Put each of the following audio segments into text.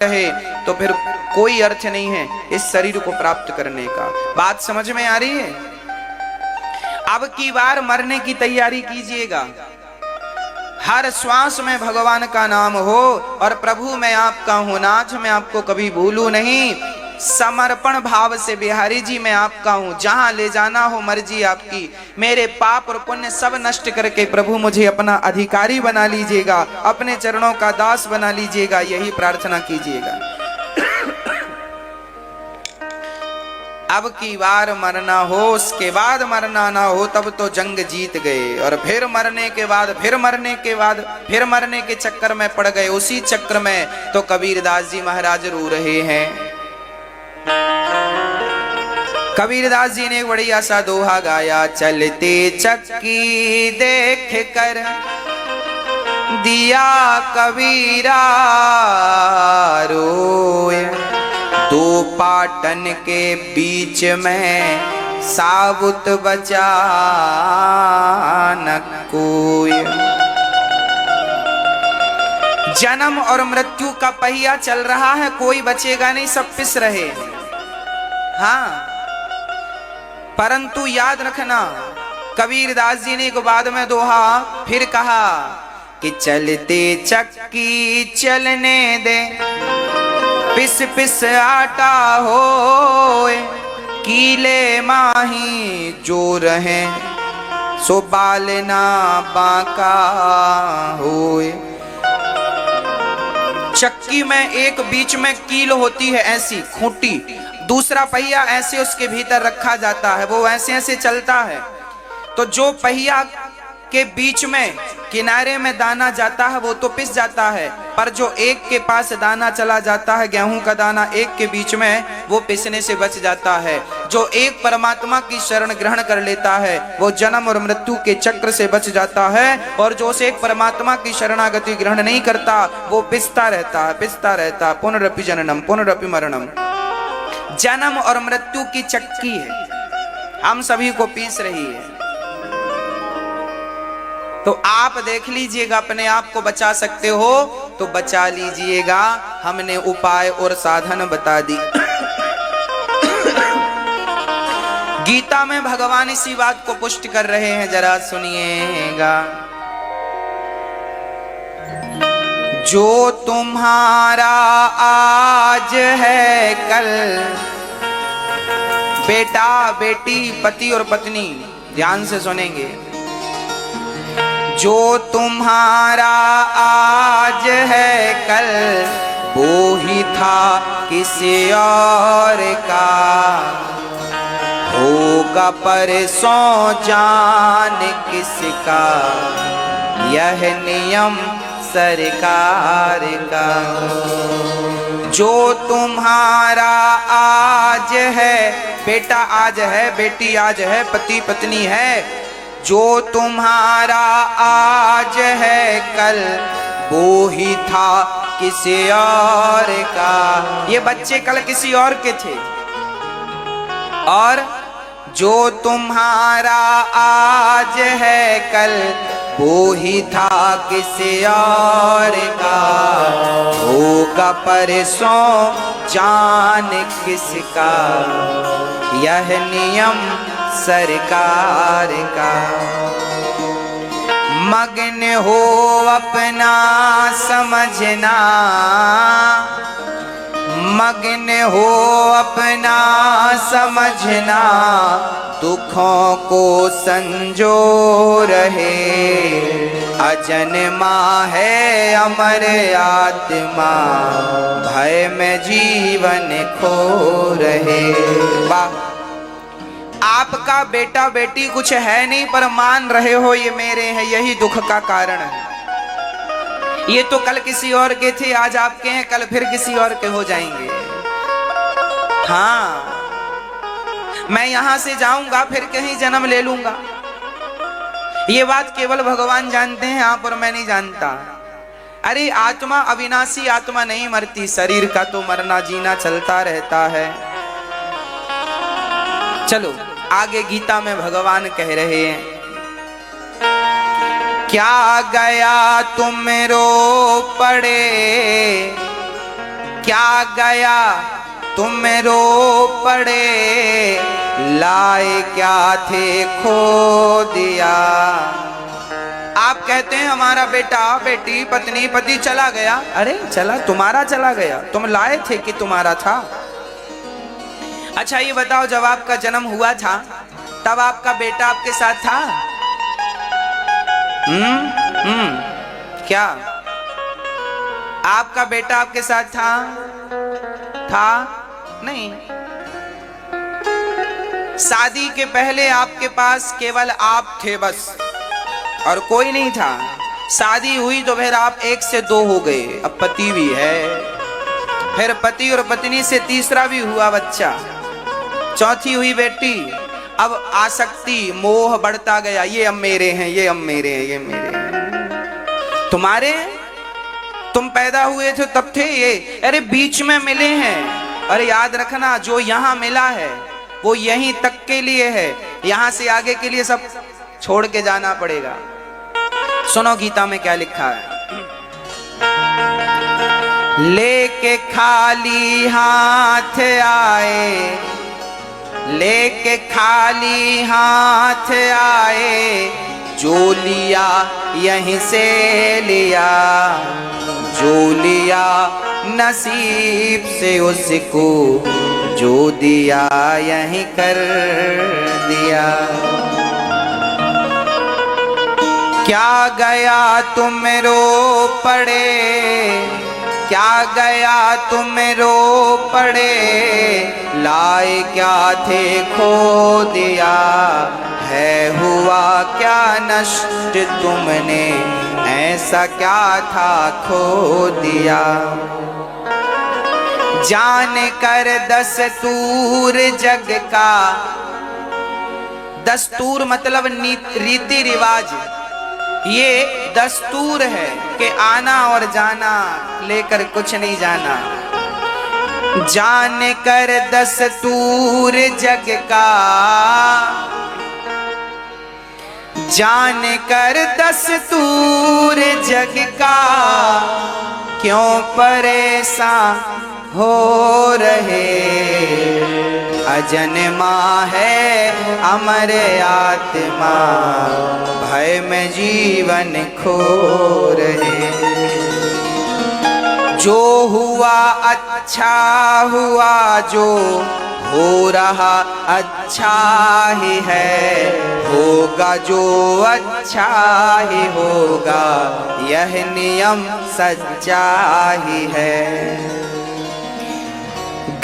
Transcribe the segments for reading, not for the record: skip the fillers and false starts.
है तो फिर कोई अर्थ नहीं है इस शरीर को प्राप्त करने का। बात समझ में आ रही है? अब की बार मरने की तैयारी कीजिएगा, हर श्वास में भगवान का नाम हो और प्रभु मैं आपका हूं, नाथ मैं आपको कभी भूलूं नहीं, समर्पण भाव से बिहारी जी मैं आपका हूं, जहां ले जाना हो मर्जी आपकी, मेरे पाप और पुण्य सब नष्ट करके प्रभु मुझे अपना अधिकारी बना लीजिएगा, अपने चरणों का दास बना लीजिएगा, यही प्रार्थना कीजिएगा। अब की बार मरना हो, उसके बाद मरना ना हो, तब तो जंग जीत गए। और फिर मरने के बाद फिर मरने के चक्कर में पड़ गए, उसी चक्र में तो कबीरदास जी महाराज रो रहे हैं। कबीरदास जी ने एक बढ़िया सा दोहा गाया, चलते चक्की देख कर दिया कबीरा रोए, दो पाटन के बीच में साबुत बचा न कोई। जन्म और मृत्यु का पहिया चल रहा है, कोई बचेगा नहीं, सब पिस रहे हैं। हाँ, परंतु याद रखना, कबीरदास जी ने एक बाद में दोहा फिर कहा कि चलते चक्की चलने दे, पिस पिस आटा होए, कीले माही जो रहे सो बालना बांका होए। चक्की में एक बीच में कील होती है ऐसी खूंटी, दूसरा पहिया ऐसे उसके भीतर रखा जाता है, वो ऐसे ऐसे चलता है। तो जो पहिया के बीच में किनारे में दाना जाता है वो तो पिस जाता है, पर जो एक के पास दाना चला जाता है, गेहूं का दाना एक के बीच में, वो पिसने से बच जाता है। जो एक परमात्मा की शरण ग्रहण कर लेता है वो जन्म और मृत्यु के चक्र से बच जाता है, और जो उसे एक परमात्मा की शरणागति ग्रहण नहीं करता वो पिसता रहता, पुनरपि जननम पुनरपि मरणम। जन्म और मृत्यु की चक्की है, हम सभी को पीस रही है। तो आप देख लीजिएगा, अपने आप को बचा सकते हो तो बचा लीजिएगा, हमने उपाय और साधन बता दी। गीता में भगवान इसी बात को पुष्ट कर रहे हैं, जरा सुनिएगा। जो तुम्हारा आज है कल, बेटा बेटी पति और पत्नी, ध्यान से सुनेंगे, जो तुम्हारा आज है कल वो ही था किसी और का, होगा परसों जान किसका, यह नियम सरकार का। जो तुम्हारा आज है, बेटा आज है, बेटी आज है, पति पत्नी है, जो तुम्हारा आज है कल वो ही था किसी और का। ये बच्चे कल किसी और के थे, और जो तुम्हारा आज है कल वो ही था किसी और का, होगा परसों जान किसका, यह नियम सरकार का। मग्न हो अपना समझना, मग्न हो अपना समझना, दुखों को संजो रहे, अजन्मा है अमर आत्मा, भय में जीवन खो रहे। वाह, आपका बेटा बेटी कुछ है नहीं पर मान रहे हो ये मेरे हैं, यही दुख का कारण है। ये तो कल किसी और के थे, आज आपके हैं, कल फिर किसी और के हो जाएंगे। हाँ, मैं यहां से जाऊंगा फिर कहीं जन्म ले लूंगा, ये बात केवल भगवान जानते हैं, आप और मैं नहीं जानता। अरे आत्मा अविनाशी आत्मा नहीं मरती, शरीर का तो मरना जीना चलता रहता है। चलो आगे गीता में भगवान कह रहे हैं, क्या गया तुम रो पड़े क्या गया तुम रो पड़े, लाए क्या थे खो दिया। आप कहते हैं हमारा बेटा बेटी पत्नी पति चला गया। अरे चला, तुम्हारा चला गया, तुम लाए थे कि तुम्हारा था। अच्छा ये बताओ, जब आपका जन्म हुआ था तब आपका बेटा आपके साथ था? क्या आपका बेटा आपके साथ था? नहीं। शादी के पहले आपके पास केवल आप थे बस, और कोई नहीं था। शादी हुई तो फिर आप एक से दो हो गए, अब पति भी है, फिर पति और पत्नी से तीसरा भी हुआ बच्चा, चौथी हुई बेटी। अब आसक्ति मोह बढ़ता गया, ये अब मेरे हैं, ये अब मेरे हैं, ये मेरे हैं। तुम्हारे, तुम पैदा हुए थे तब थे ये, अरे बीच में मिले हैं। अरे याद रखना, जो यहां मिला है वो यहीं तक के लिए है, यहां से आगे के लिए सब छोड़ के जाना पड़ेगा। सुनो गीता में क्या लिखा है। लेके खाली हाथ आए, लेके खाली हाथ आए, जो लिया यहीं से लिया, जो लिया नसीब से उसको, जो दिया यहीं कर दिया। क्या गया तुम रो पड़े, क्या गया तुम रो पड़े, लाए क्या थे खो दिया, है हुआ क्या नष्ट तुमने, ऐसा क्या था खो दिया। जान कर दस्तूर जग का, दस्तूर मतलब रीति रिवाज, ये दस्तूर है कि आना और जाना, लेकर कुछ नहीं जाना। जान कर दस्तूर जग का, जान कर दस्तूर जग का, क्यों परेशान हो रहे, अजन्मा है अमर आत्मा, भय में जीवन खो रहे। जो हुआ अच्छा हुआ, जो हो रहा अच्छा ही है, होगा जो अच्छा ही होगा, यह नियम सच्चा ही है।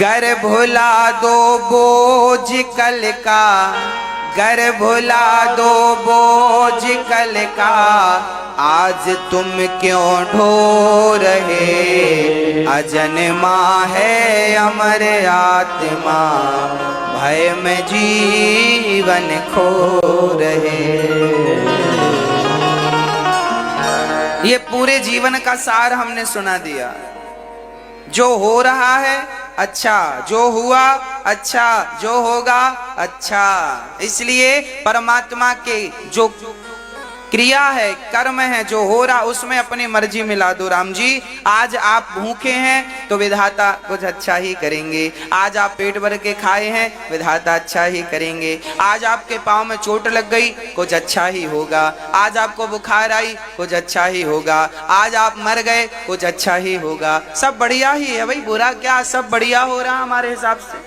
गर भुला दो बोझ कल का, गर भुला दो बोझ कल का, आज तुम क्यों ढो रहे, अजन्मा है अमर आत्मा, भय में जीवन खो रहे। ये पूरे जीवन का सार हमने सुना दिया। जो हो रहा है अच्छा, जो हुआ अच्छा, जो होगा अच्छा। इसलिए परमात्मा के जो क्रिया है, कर्म है, जो हो रहा उसमें अपनी मर्जी मिला दो। राम जी, आज आप भूखे हैं तो विधाता कुछ अच्छा ही करेंगे। आज आप पेट भर के खाए हैं, विधाता अच्छा ही करेंगे। आज आपके पाँव में चोट लग गई, कुछ अच्छा ही होगा। आज आपको बुखार आई, कुछ अच्छा ही होगा। आज आप मर गए, कुछ अच्छा ही होगा। सब बढ़िया ही है भाई, बुरा क्या, सब बढ़िया हो रहा हमारे हिसाब से।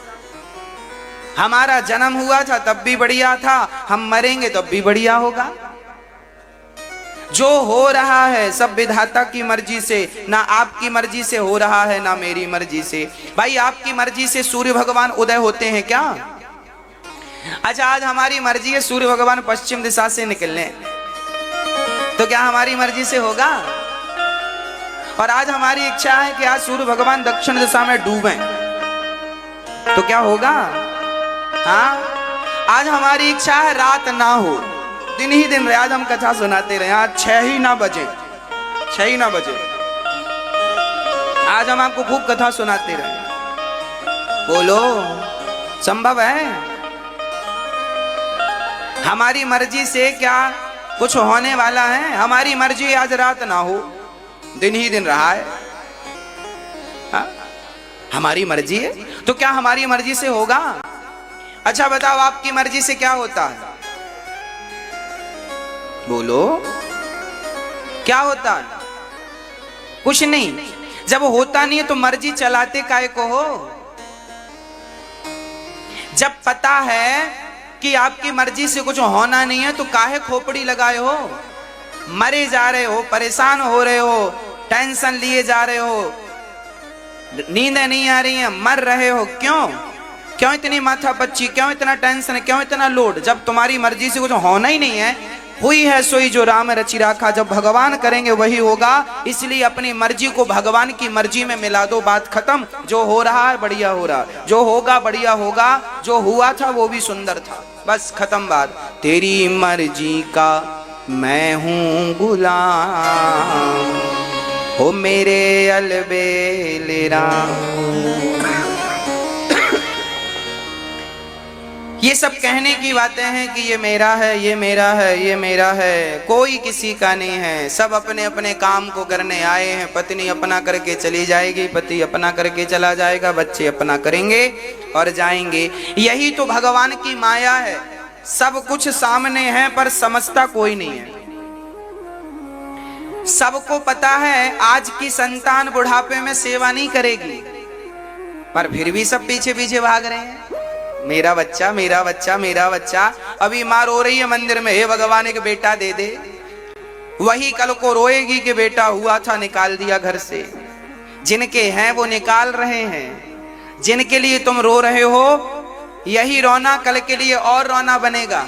हमारा जन्म हुआ था तब भी बढ़िया था, हम मरेंगे तब भी बढ़िया होगा। जो हो रहा है सब विधाता की मर्जी से, ना आपकी मर्जी से हो रहा है ना मेरी मर्जी से। भाई आपकी मर्जी से सूर्य भगवान उदय होते हैं क्या? अच्छा, आज हमारी मर्जी है सूर्य भगवान पश्चिम दिशा से निकलने, तो क्या हमारी मर्जी से होगा? और आज हमारी इच्छा है कि आज सूर्य भगवान दक्षिण दिशा में डूबे, तो क्या होगा? हाँ, आज हमारी इच्छा है रात ना हो, दिन ही दिन रहे। आज हम कथा सुनाते रहे, आज 6 ही ना बजे, 6 ही ना बजे आज हम आपको खूब कथा सुनाते रहे। बोलो, संभव है? हमारी मर्जी से क्या कुछ होने वाला है? हमारी मर्जी आज रात ना हो, दिन ही दिन रहा है। हा? हमारी मर्जी है तो क्या हमारी मर्जी से होगा? अच्छा बताओ, आपकी मर्जी से क्या होता है? बोलो, क्या होता है? कुछ नहीं। जब होता नहीं है तो मर्जी चलाते काहे को हो? जब पता है कि आपकी मर्जी से कुछ होना नहीं है तो काहे खोपड़ी लगाए हो? मरे जा रहे हो, परेशान हो रहे हो, टेंशन लिए जा रहे हो, नींदें नहीं आ रही हैं, मर रहे हो, क्यों? क्यों इतनी माथा पच्ची, क्यों इतना टेंशन, क्यों इतना लोड? जब तुम्हारी मर्जी से कुछ होना ही नहीं है। हुई है सोई जो राम रचि राखा, जब भगवान करेंगे वही होगा। इसलिए अपनी मर्जी को भगवान की मर्जी में मिला दो, बात खत्म। जो हो रहा है बढ़िया हो रहा, जो होगा बढ़िया होगा, जो हुआ था वो भी सुंदर था, बस खत्म बात। तेरी मर्जी का मैं हूँ गुलाम, हो मेरे अलबेले राम। ये सब कहने की बातें हैं कि ये मेरा है, ये मेरा है, ये मेरा है, कोई किसी का नहीं है। सब अपने अपने काम को करने आए हैं। पत्नी अपना करके चली जाएगी, पति अपना करके चला जाएगा, बच्चे अपना करेंगे और जाएंगे। यही तो भगवान की माया है। सब कुछ सामने है पर समझता कोई नहीं है। सबको पता है आज की संतान बुढ़ापे में सेवा नहीं करेगी, पर फिर भी सब पीछे पीछे भाग रहे हैं, मेरा बच्चा, मेरा बच्चा, मेरा बच्चा। अभी माँ रो रही है मंदिर में, हे भगवान एक बेटा दे दे। वही कल को रोएगी कि बेटा हुआ था निकाल दिया घर से। जिनके हैं वो निकाल रहे हैं, जिनके लिए तुम रो रहे हो यही रोना कल के लिए और रोना बनेगा।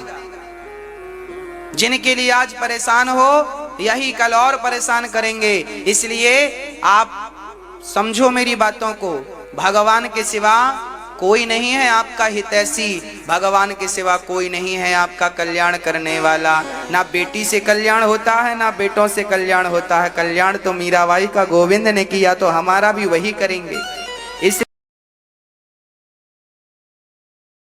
जिनके लिए आज परेशान हो यही कल और परेशान करेंगे। इसलिए आप समझो मेरी बातों को, भगवान के सिवा कोई नहीं है आपका हितैषी, भगवान के सिवा कोई नहीं है आपका कल्याण करने वाला। ना बेटी से कल्याण होता है, ना बेटों से कल्याण होता है। कल्याण तो मीराबाई का गोविंद ने किया, तो हमारा भी वही करेंगे।